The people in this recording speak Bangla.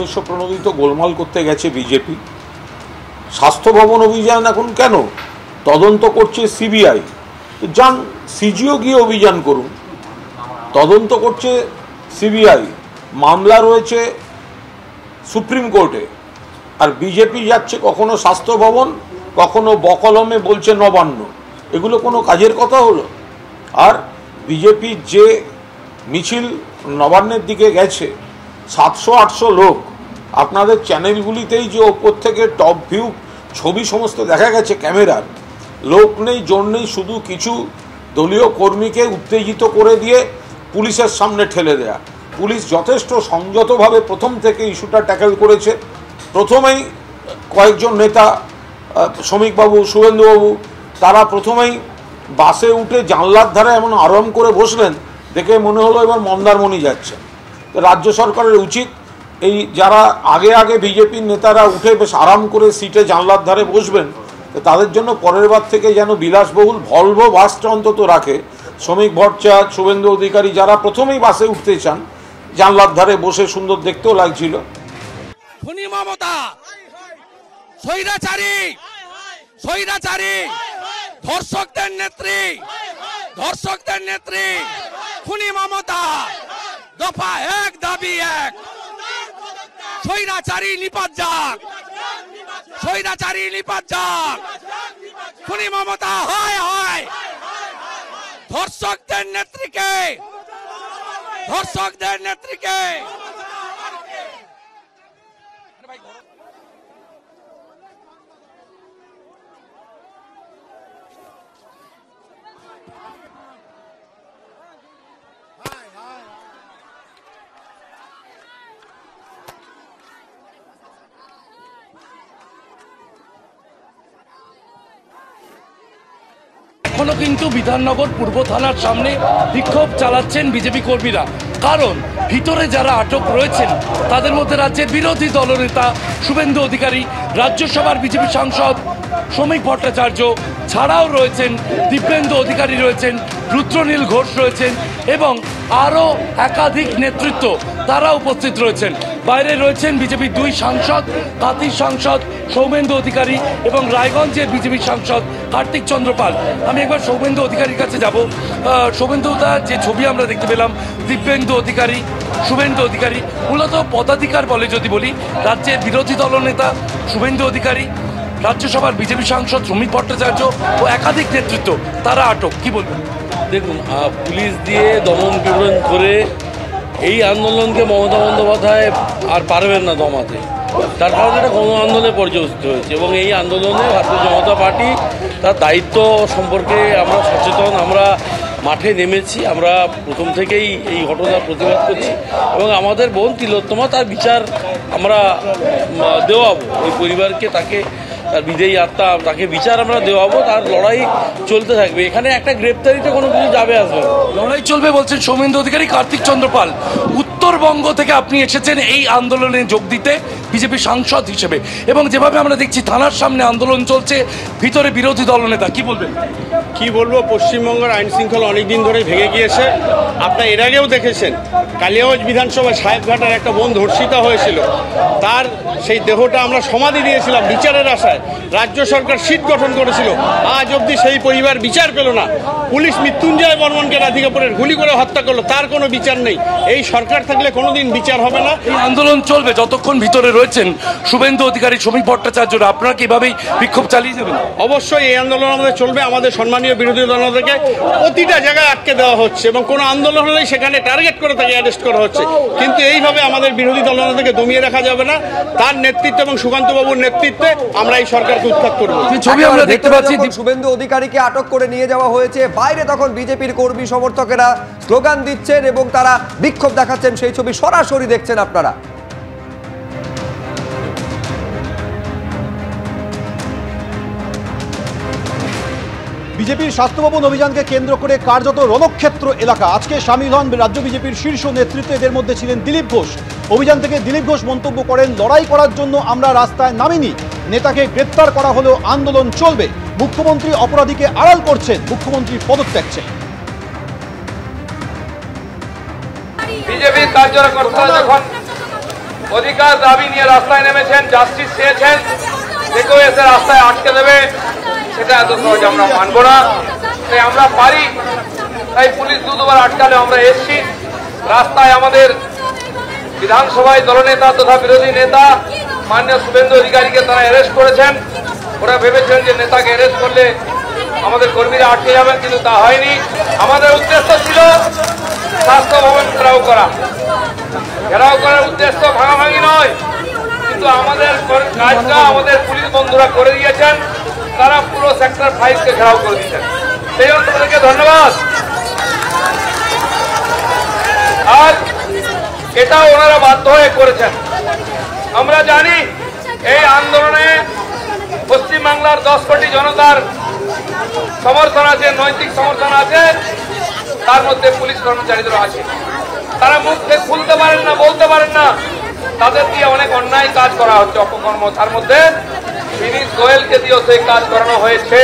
উদ্দেশ্য প্রণোদিত গোলমাল করতে গেছে বিজেপি। স্বাস্থ্য ভবন অভিযান এখন কেন? তদন্ত করছে সিবিআই। যান সিজিও গিয়ে অভিযান করুন। তদন্ত করছে সিবিআই, মামলা রয়েছে সুপ্রিম কোর্টে, আর বিজেপি যাচ্ছে কখনো স্বাস্থ্য ভবন, কখনো বকলমে বলছে নবান্ন। এগুলো কোনো কাজের কথা হলো? আর বিজেপির যে মিছিল নবান্নের দিকে গেছে, 700-800 লোক, আপনাদের চ্যানেলগুলিতেই যে ওপর থেকে টপ ভিউ ছবি সমস্ত দেখা গেছে ক্যামেরার, লোক নেই, জোর নেই, শুধু কিছু দলীয় কর্মীকে উত্তেজিত করে দিয়ে পুলিশের সামনে ঠেলে দেয়া। পুলিশ যথেষ্ট সংযতভাবে প্রথম থেকে ইস্যুটা ট্যাকেল করেছে। প্রথমেই কয়েকজন নেতা, শ্রমিকবাবু, শুভেন্দুবাবু, তারা প্রথমেই বাসে উঠে জানলার ধারে এমন আরাম করে বসলেন, দেখে মনে হলো এবার মন্দারমণি যাচ্ছে। তো রাজ্য সরকারের উচিত এই যারা আগে আগে বিজেপির নেতারা উঠে বেশ আরাম করে সিটে জানলার ধারে বসবেন, তাদের জন্য পরের বার থেকে যেন বিলাসবহুল ভলভো বাসটা অন্তত রাখে। শ্রমিক ভট্টাচার্য, শুভেন্দু অধিকারী যারা প্রথমেই বাসে উঠতে চান, জানলার ধারে বসে সুন্দর দেখতেও লাগছিল। খুনি মমতা, স্বৈরাচারী, স্বৈরাচারী, ধর্ষকদের নেত্রী খুনি মমতা। দফা 1, দাবি 1, স্বৈরাচারী নিপাত যাক, স্বৈরাচারী নিপাত যাক। খুনি মমতা হয় হয়, ধর্ষকদের নেত্রীকে, ধর্ষকদের নেত্রীকে। এখনো কিন্তু বিধাননগর পূর্ব থানার সামনে বিক্ষোভ চালাচ্ছেন বিজেপি কর্মীরা, কারণ ভিতরে যারা আটক রয়েছেন তাদের মধ্যে রাজ্যের বিরোধী দলনেতা শুভেন্দু অধিকারী, রাজ্যসভার বিজেপি সাংসদ শ্রমিক ভট্টাচার্য ছাড়াও রয়েছেন দিব্যেন্দু অধিকারী, রয়েছেন রুদ্রনীল ঘোষ, রয়েছেন এবং আরও একাধিক নেতৃত্ব তারা উপস্থিত রয়েছেন। বাইরে রয়েছেন বিজেপির 2 সাংসদ, কাতির সাংসদ সৌমেন্দু অধিকারী এবং রায়গঞ্জের বিজেপি সাংসদ কার্তিক চন্দ্র পাল। আমি একবার সৌমেন্দু অধিকারীর কাছে যাব। সৌমেন্দুদা, যে ছবি আমরা দেখতে পেলাম, দিব্যেন্দু অধিকারী, শুভেন্দু অধিকারী, মূলত পদাধিকার বলে যদি বলি, রাজ্যের বিরোধী দলনেতা শুভেন্দু অধিকারী, রাজ্যসভার বিজেপি সাংসদ শ্রমিক ভট্টাচার্য ও একাধিক নেতৃত্ব তারা আটক। কি বলবেন? দেখুন, পুলিশ দিয়ে দমন পীড়ন করে এই আন্দোলনকে মমতা বন্দ্যোপাধ্যায় আর পারবেন না দমাতে। তার কারণে এটা গণ আন্দোলনে পর্যবেসিত হয়েছে এবং এই আন্দোলনে ভারতীয় জনতা পার্টি তার দায়িত্ব সম্পর্কে আমরা সচেতন। আমরা মাঠে নেমেছি, আমরা প্রথম থেকেই এই ঘটনার প্রতিবাদ করছি এবং আমাদের বোন তিলোত্তমা, তার বিচার আমরা দেওয়াবো। ওই পরিবারকে, তাকে, তার বিদেয়ী আত্মা, তাকে বিচার আমরা দেওয়াবো। তার লড়াই চলতে থাকবে। এখানে একটা গ্রেপ্তারিতে কোনো কিছু যাবে আসবে, লড়াই চলবে বলছেন সৌমেন্দু অধিকারী, কার্তিক চন্দ্র পাল। উত্তরবঙ্গ থেকে আপনি এসেছেন এই আন্দোলনে যোগ দিতে বিজেপি সাংসদ হিসেবে, এবং যেভাবে আমরা দেখছি থানার সামনে আন্দোলন চলছে, ভিতরে বিরোধী দলনেতা, কি বলবেন? কি বলবো, পশ্চিমবঙ্গের আইন শৃঙ্খলা অনেকদিন ধরে ভেঙে গিয়েছে। আপনারা এর আগেও দেখেছেন, কালিয়াগঞ্জ বিধানসভায় সাহেবঘাটার একটা বোন ধর্ষিতা হয়েছিল, তার সেই দেহটা আমরা সমাধি দিয়েছিলাম বিচারের আশায়। রাজ্য সরকার সিট গঠন করেছিল, আজ অবধি সেই পরিবার বিচার পেল না। পুলিশ মৃত্যুঞ্জয় বর্মনকে রাধিকাপুরের গুলি করে হত্যা করলো, তার কোনো বিচার নেই। এই সরকার থাকলে কোনোদিন বিচার হবে না। এই আন্দোলন চলবে যতক্ষণ ভিতরে রয়েছেন শুভেন্দু অধিকারী, শ্রমিক ভট্টাচার্যরা। আপনারা কি এভাবেই বিক্ষোভ চালিয়ে যাবেন? অবশ্যই এই আন্দোলন আমাদের চলবে। আমাদের সম্মানীয় বিরোধী দলনেতাকে প্রতিটা জায়গায় আটকে দেওয়া হচ্ছে এবং কোনো আন্দোলন হলেই সেখানে টার্গেট করে তাকে অ্যারেস্ট করা হচ্ছে। কিন্তু এইভাবে আমাদের বিরোধী দলনেতাকে দমিয়ে রাখা যাবে না। তার নেতৃত্বে এবং সুকান্তবাবুর নেতৃত্বে আমরা এই সরকারকে উৎখাত করব। ছবি আমরা দেখতে পাচ্ছি, শুভেন্দু অধিকারীকে আটক করে নিয়ে যাওয়া হয়েছে। বাইরে তখন বিজেপির কর্মী সমর্থকেরা স্লোগান দিচ্ছেন এবং তারা বিক্ষোভ দেখাচ্ছেন। সেই ছবি সরাসরি দেখছেন আপনারা। বিজেপির স্বাস্থ্য ভবন অভিযানকে কেন্দ্র করে কার্যত রণক্ষেত্র এলাকা। আজকে সামিল হন রাজ্য বিজেপির শীর্ষ নেতৃত্ব, এদের মধ্যে ছিলেন দিলীপ ঘোষ। অভিযান থেকে দিলীপ ঘোষ মন্তব্য করেন, লড়াই করার জন্য আমরা রাস্তায় নামিনি, নেতাকে গ্রেপ্তার করা হলেও আন্দোলন চলবে। মুখ্যমন্ত্রী অপরাধীকে আড়াল করছেন, মুখ্যমন্ত্রীর পদত্যাগ চাই। বিজেপির কার্যকর্তারা যখন অধিকার দাবি নিয়ে রাস্তায় নেমেছেন, জাস্টিস চেয়েছেন, যে কেউ এসে রাস্তায় আটকে দেবে সেটা এত সহজে আমরা মানব না। তাই আমরা পারি, তাই পুলিশ দুবার আটকালে আমরা এসছি রাস্তায়। আমাদের বিধানসভায় দলনেতা তথা বিরোধী নেতা মাননীয় শুভেন্দু অধিকারীকে তারা অ্যারেস্ট করেছেন। ওরা ভেবেছেন যে নেতাকে অ্যারেস্ট করলে আমাদের কর্মীরা আটকে যাবেন, কিন্তু তা হয়নি। আমাদের উদ্দেশ্য ছিল স্বাস্থ্য ভবন ঘেরাও করা। ঘেরাও করার উদ্দেশ্য ভাঙাভাঙি নয়, কিন্তু আমাদের কাজটা আমাদের পুলিশ বন্ধুরা করে দিয়েছেন। তারা পুরো সেক্টর 5কে ঘেরাও করে দিয়েছেন, সেই জন্য তাদেরকে ধন্যবাদ। আর এটাও ওনারা বাধ্য হয়ে করেছেন। আমরা জানি এই আন্দোলনে পশ্চিমবাংলার 10 কোটি জনতার সমর্থন আছে, নৈতিক সমর্থন আছে, তার মধ্যে পুলিশ কর্মচারীদেরও আছে। তারা মুখে খুলতে পারেন না, বলতে পারেন না, তাদের দিয়ে অনেক অন্যায় কাজ করা হচ্ছে, অপকর্ম। তার মধ্যে বিনীত গোয়েলকে দিয়েও সেই কাজ করানো হয়েছে।